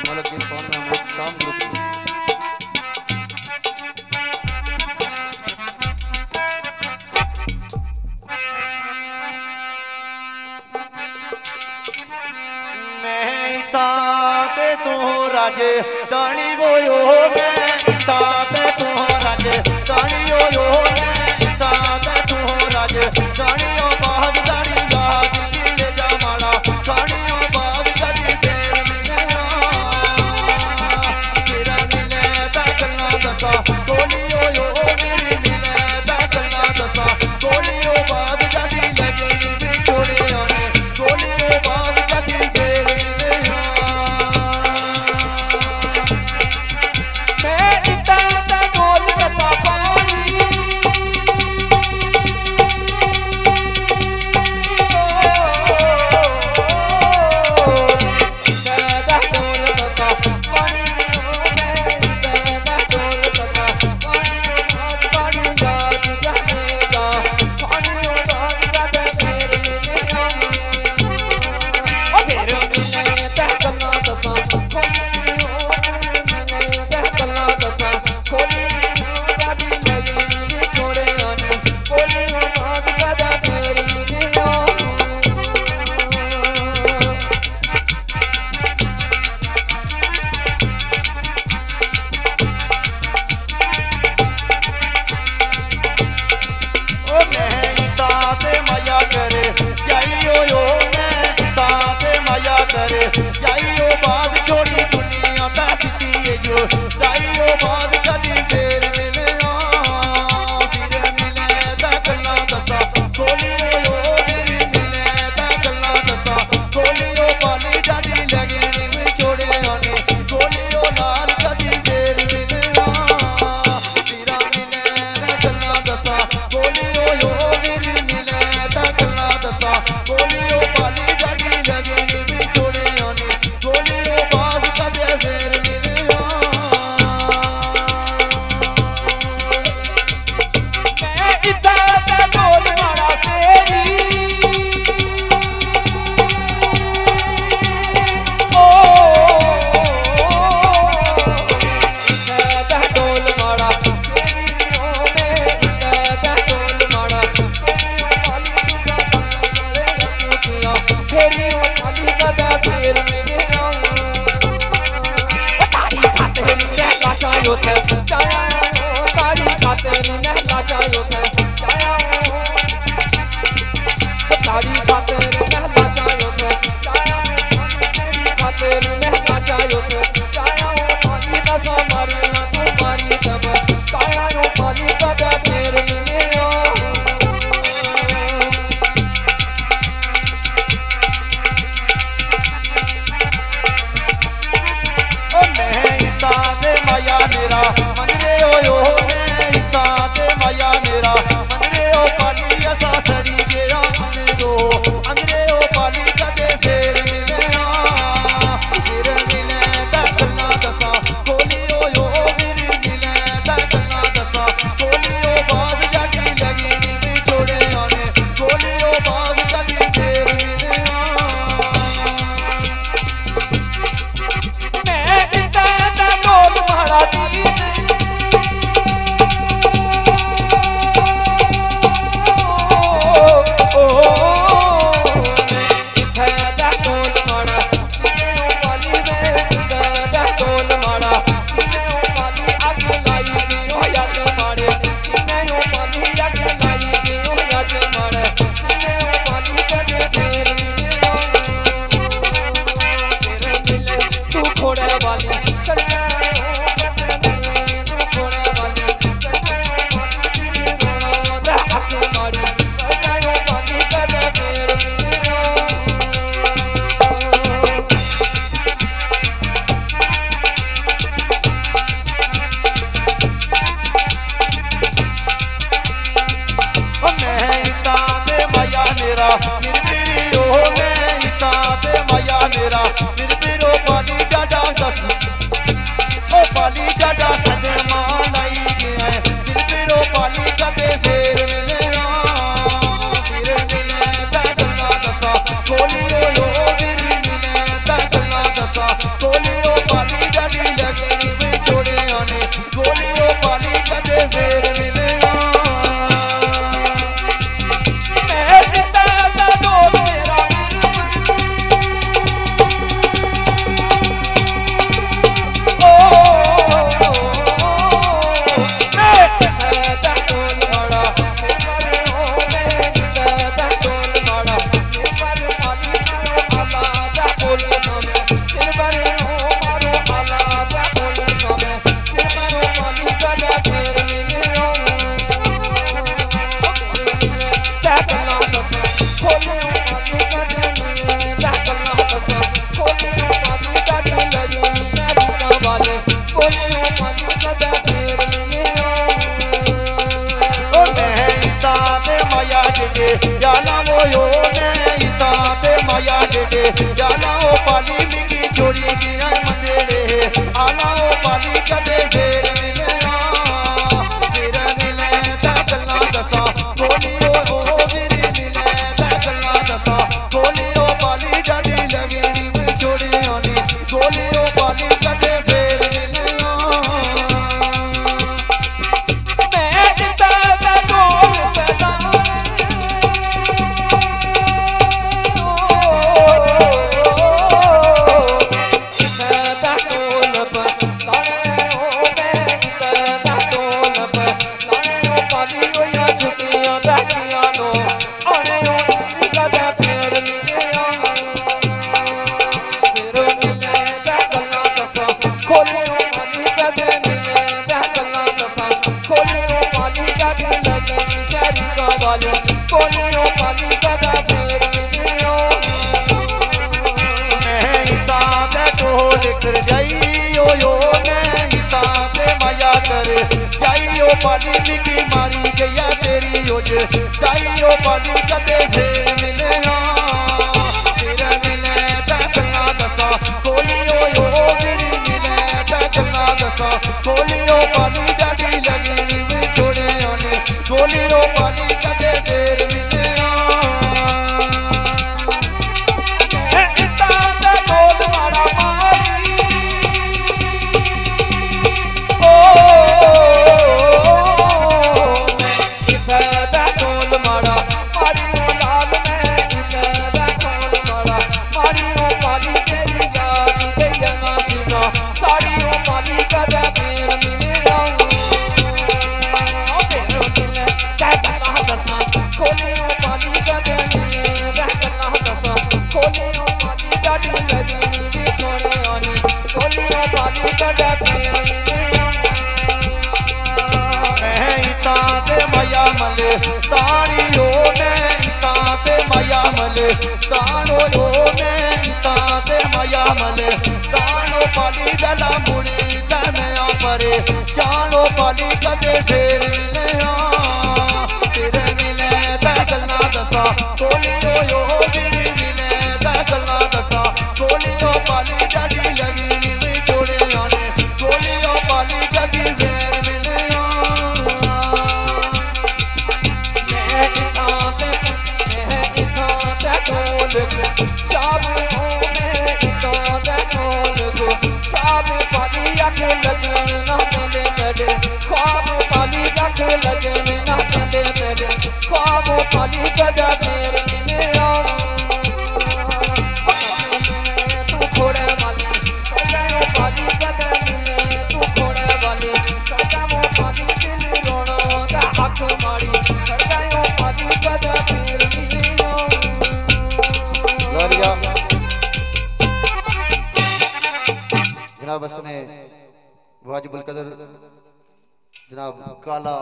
मलक इरफान महमूद शाम ग्रुप की। मैं ताते तो राजे दानी गोयो मैं ताते तो राजे दानी गोयो मैं ताते तो राजे दानियों बाद दानी याद की जमाना दानियों बाद कदी तेरे मिले तेरा मिले तकना दसा गोलियो यो मेरी मिले तकना दसा गोलियो बाद कदी लगे नी छोड़े आने गोलियो बाद कदी मेरा मेरे पानी डाडा या डेडे जाना ओ पाली मिगी जोड़ी गिरा मंदेरे आना ओ पाली कदे फेर मिले फिर मिले ता गल्लां दसा बोलियो ओ मेरी मिले ता गल्लां दसा बोलियो पाली डाडी लगेनी में जोड़ी आनी बोलियो पाली कदे फेर मिले मैं जिता दा ढोल पैदा जाइयो पाली मिगी मारी गया तेरी योज जाइयो पाली कदे फेर मिले फिर मिले ता गल्लां दसा बोलियो यो मेरी मिले ता गल्लां दसा बोलियो पाली डाडी लगनी में छोड़े आने बोलियो पाली कदे फेर मिले तानियो ने ताते माया मले तानो यो ने ताते माया मले तानो पाली डला मुड़ी तनया परे शानो पाली कदे फेर मिले तेरे मिले ता गल्लां दसा बोलियो यो मेरी मिले ता गल्लां दसा बोलियो पाली डाडी लगनी में जोड़े आने बोलियो पाली कदी फेर मिले जनाब हसन वाजिबुल कदर जनाब काला